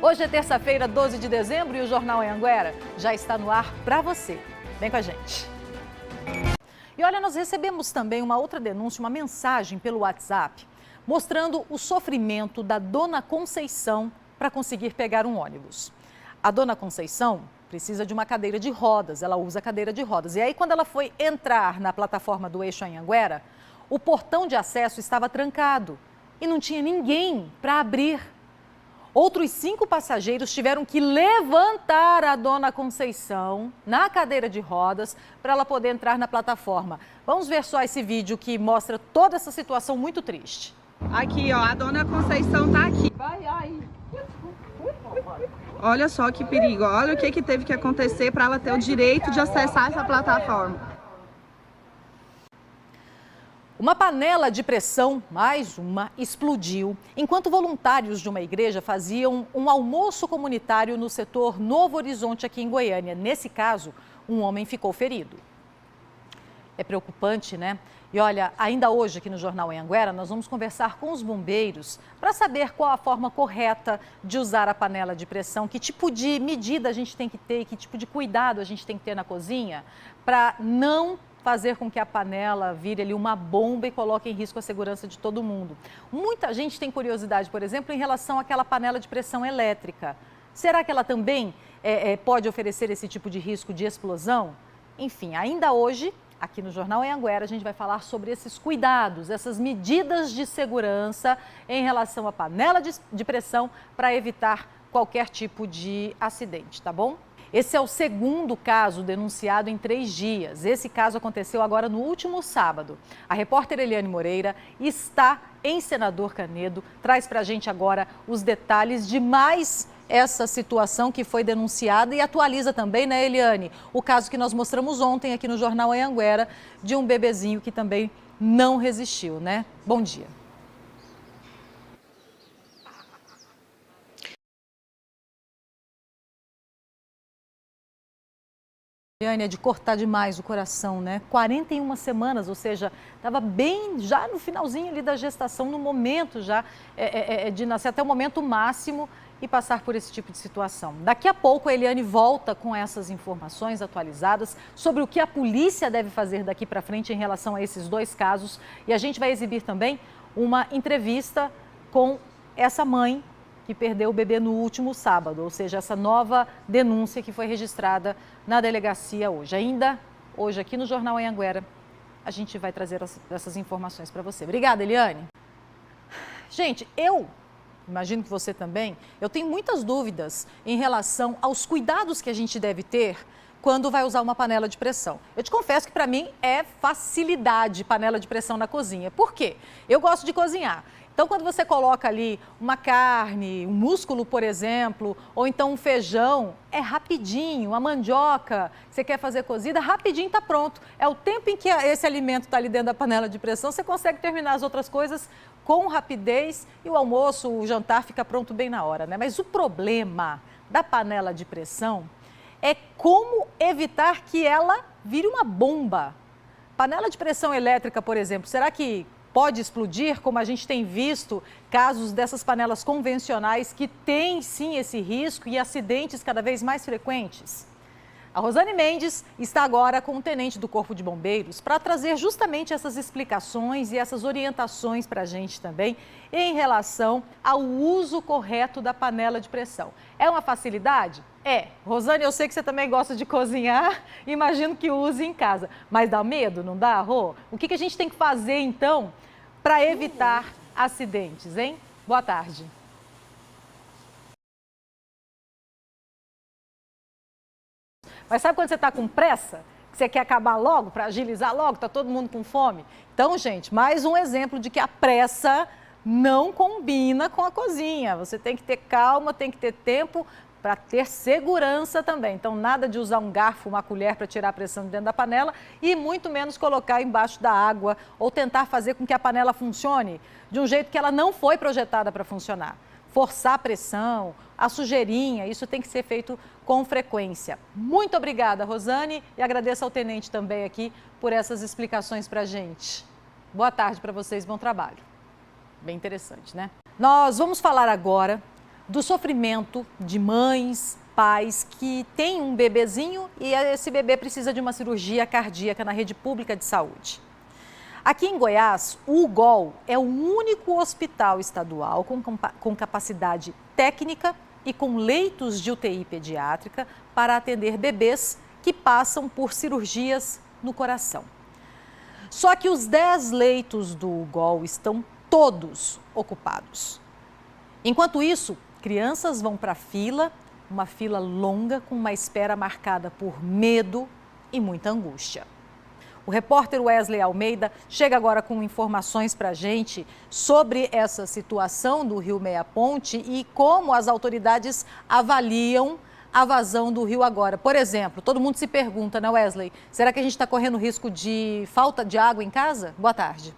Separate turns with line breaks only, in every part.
Hoje é terça-feira, 12 de dezembro, e o Jornal Anhanguera já está no ar para você. Vem com a gente. E olha, nós recebemos também uma outra denúncia, uma mensagem pelo WhatsApp, mostrando o sofrimento da dona Conceição para conseguir pegar um ônibus. A dona Conceição precisa de uma cadeira de rodas, ela usa cadeira de rodas. E aí, quando ela foi entrar na plataforma do Eixo Anhanguera, o portão de acesso estava trancado e não tinha ninguém para abrir. Outros 5 passageiros tiveram que levantar a dona Conceição na cadeira de rodas para ela poder entrar na plataforma. Vamos ver só esse vídeo que mostra toda essa situação muito triste.
Aqui, ó, a dona Conceição tá aqui.
Vai aí.
Olha só que perigo, olha o que teve que acontecer para ela ter o direito de acessar essa plataforma.
Uma panela de pressão, mais uma, explodiu enquanto voluntários de uma igreja faziam um almoço comunitário no setor Novo Horizonte, aqui em Goiânia. Nesse caso, um homem ficou ferido. É preocupante, né? E olha, ainda hoje aqui no Jornal Anhanguera, nós vamos conversar com os bombeiros para saber qual a forma correta de usar a panela de pressão, que tipo de medida a gente tem que ter, que tipo de cuidado a gente tem que ter na cozinha para não fazer com que a panela vire ali uma bomba e coloque em risco a segurança de todo mundo. Muita gente tem curiosidade, por exemplo, em relação àquela panela de pressão elétrica. Será que ela também pode oferecer esse tipo de risco de explosão? Enfim, ainda hoje, aqui no Jornal Anhanguera, a gente vai falar sobre esses cuidados, essas medidas de segurança em relação à panela de pressão para evitar qualquer tipo de acidente, tá bom? Esse é o segundo caso denunciado em 3 dias. Esse caso aconteceu agora no último sábado. A repórter Eliane Moreira está em Senador Canedo, traz para a gente agora os detalhes de mais essa situação que foi denunciada e atualiza também, né, Eliane, o caso que nós mostramos ontem aqui no Jornal Anhanguera de um bebezinho que também não resistiu, né? Bom dia. É de cortar demais o coração, né? 41 semanas, ou seja, estava bem já no finalzinho ali da gestação, no momento já de nascer, até o momento máximo e passar por esse tipo de situação. Daqui a pouco a Eliane volta com essas informações atualizadas sobre o que a polícia deve fazer daqui para frente em relação a esses 2 casos. E a gente vai exibir também uma entrevista com essa mãe que perdeu o bebê no último sábado, ou seja, essa nova denúncia que foi registrada na delegacia hoje. Ainda hoje aqui no Jornal Anhanguera, a gente vai trazer essas informações para você. Obrigada, Eliane. Gente, eu imagino que você também, eu tenho muitas dúvidas em relação aos cuidados que a gente deve ter quando vai usar uma panela de pressão. Eu te confesso que para mim é facilidade panela de pressão na cozinha. Por quê? Eu gosto de cozinhar. Então, quando você coloca ali uma carne, um músculo, por exemplo, ou então um feijão, é rapidinho. Uma mandioca, você quer fazer cozida, rapidinho está pronto. É o tempo em que esse alimento está ali dentro da panela de pressão, você consegue terminar as outras coisas com rapidez e o almoço, o jantar fica pronto bem na hora, né? Mas o problema da panela de pressão é como evitar que ela vire uma bomba. Panela de pressão elétrica, por exemplo, será que pode explodir, como a gente tem visto casos dessas panelas convencionais que têm sim esse risco e acidentes cada vez mais frequentes? A Rosane Mendes está agora com o tenente do Corpo de Bombeiros para trazer justamente essas explicações e essas orientações para a gente também em relação ao uso correto da panela de pressão. É uma facilidade? É. Rosane, eu sei que você também gosta de cozinhar, imagino que use em casa. Mas dá medo, não dá, Rô? O que a gente tem que fazer, então, para evitar acidentes, hein? Boa tarde. Mas sabe quando você está com pressa? Que você quer acabar logo, para agilizar logo, está todo mundo com fome? Então, gente, mais um exemplo de que a pressa não combina com a cozinha. Você tem que ter calma, tem que ter tempo para ter segurança também. Então, nada de usar um garfo, uma colher para tirar a pressão de dentro da panela e muito menos colocar embaixo da água ou tentar fazer com que a panela funcione de um jeito que ela não foi projetada para funcionar. Forçar a pressão, a sujeirinha, isso tem que ser feito com frequência. Muito obrigada, Rosane, e agradeço ao tenente também aqui por essas explicações para a gente. Boa tarde para vocês, bom trabalho. Bem interessante, né? Nós vamos falar agora do sofrimento de mães, pais que têm um bebezinho e esse bebê precisa de uma cirurgia cardíaca na rede pública de saúde. Aqui em Goiás, o UGOL é o único hospital estadual com capacidade técnica e com leitos de UTI pediátrica para atender bebês que passam por cirurgias no coração. Só que os 10 leitos do UGOL estão todos ocupados. Enquanto isso, crianças vão para a fila, uma fila longa com uma espera marcada por medo e muita angústia. O repórter Wesley Almeida chega agora com informações para a gente sobre essa situação do Rio Meia Ponte e como as autoridades avaliam a vazão do rio agora. Por exemplo, todo mundo se pergunta, né, Wesley? Será que a gente está correndo risco de falta de água em casa? Boa tarde.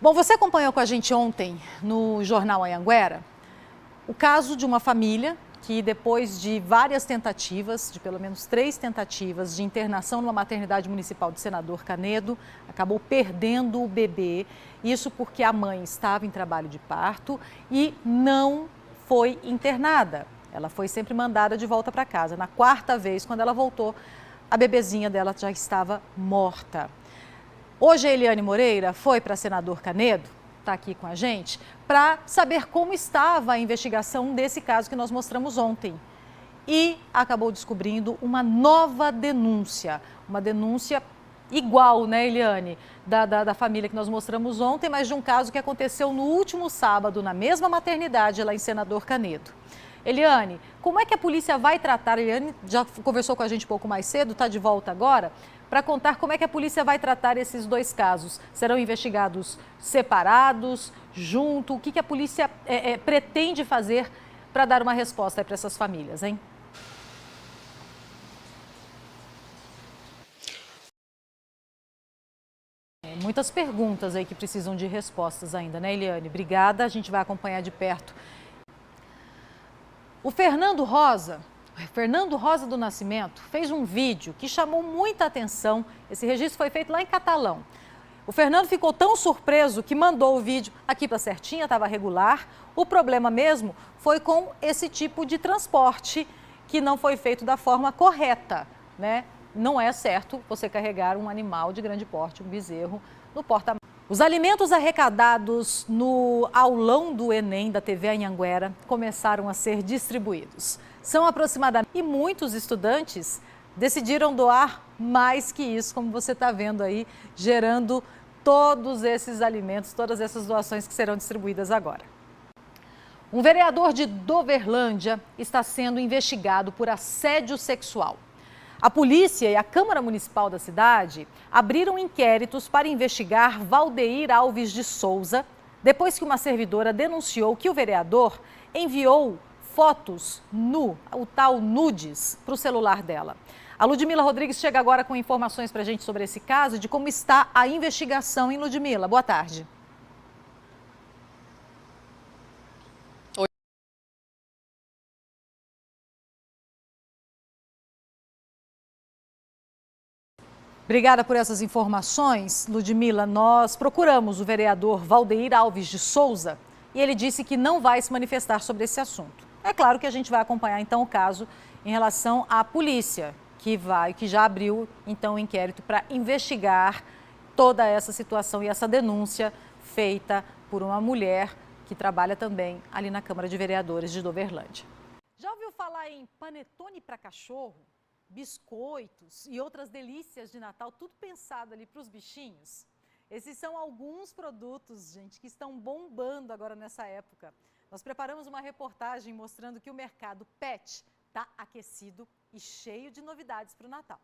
Bom, você acompanhou com a gente ontem no Jornal Anhanguera o caso de uma família que depois de várias tentativas, de pelo menos 3 tentativas de internação numa maternidade municipal de Senador Canedo, acabou perdendo o bebê. Isso porque a mãe estava em trabalho de parto e não foi internada. Ela foi sempre mandada de volta para casa. Na 4ª vez, quando ela voltou, a bebezinha dela já estava morta. Hoje a Eliane Moreira foi para Senador Canedo, está aqui com a gente, para saber como estava a investigação desse caso que nós mostramos ontem. E acabou descobrindo uma nova denúncia, uma denúncia igual, né, Eliane, da família que nós mostramos ontem, mas de um caso que aconteceu no último sábado, na mesma maternidade lá em Senador Canedo. Eliane, como é que a polícia vai tratar? A Eliane já conversou com a gente um pouco mais cedo, está de volta agora, para contar como é que a polícia vai tratar esses 2 casos. Serão investigados separados, junto? O que a polícia pretende fazer para dar uma resposta para essas famílias, hein? Muitas perguntas aí que precisam de respostas ainda, né, Eliane? Obrigada, a gente vai acompanhar de perto. O Fernando Rosa do Nascimento fez um vídeo que chamou muita atenção. Esse registro foi feito lá em Catalão. O Fernando ficou tão surpreso que mandou o vídeo aqui para Certinha, estava regular. O problema mesmo foi com esse tipo de transporte que não foi feito da forma correta, né? Não é certo você carregar um animal de grande porte, um bezerro, no porta-malas. Os alimentos arrecadados no aulão do Enem da TV Anhanguera começaram a ser distribuídos. São aproximadamente... E muitos estudantes decidiram doar mais que isso, como você está vendo aí, gerando todos esses alimentos, todas essas doações que serão distribuídas agora. Um vereador de Doverlândia está sendo investigado por assédio sexual. A polícia e a Câmara Municipal da cidade abriram inquéritos para investigar Valdeir Alves de Souza, depois que uma servidora denunciou que o vereador enviou fotos o tal nudes, para o celular dela. A Ludmila Rodrigues chega agora com informações para a gente sobre esse caso e de como está a investigação em Ludmila. Boa tarde. Obrigada por essas informações, Ludmila. Nós procuramos o vereador Valdeir Alves de Souza e ele disse que não vai se manifestar sobre esse assunto. É claro que a gente vai acompanhar então o caso em relação à polícia, que já abriu então um inquérito para investigar toda essa situação e essa denúncia feita por uma mulher que trabalha também ali na Câmara de Vereadores de Doverlândia. Já ouviu falar em panetone para cachorro? Biscoitos e outras delícias de Natal, tudo pensado ali para os bichinhos? Esses são alguns produtos, gente, que estão bombando agora nessa época. Nós preparamos uma reportagem mostrando que o mercado pet está aquecido e cheio de novidades para o Natal.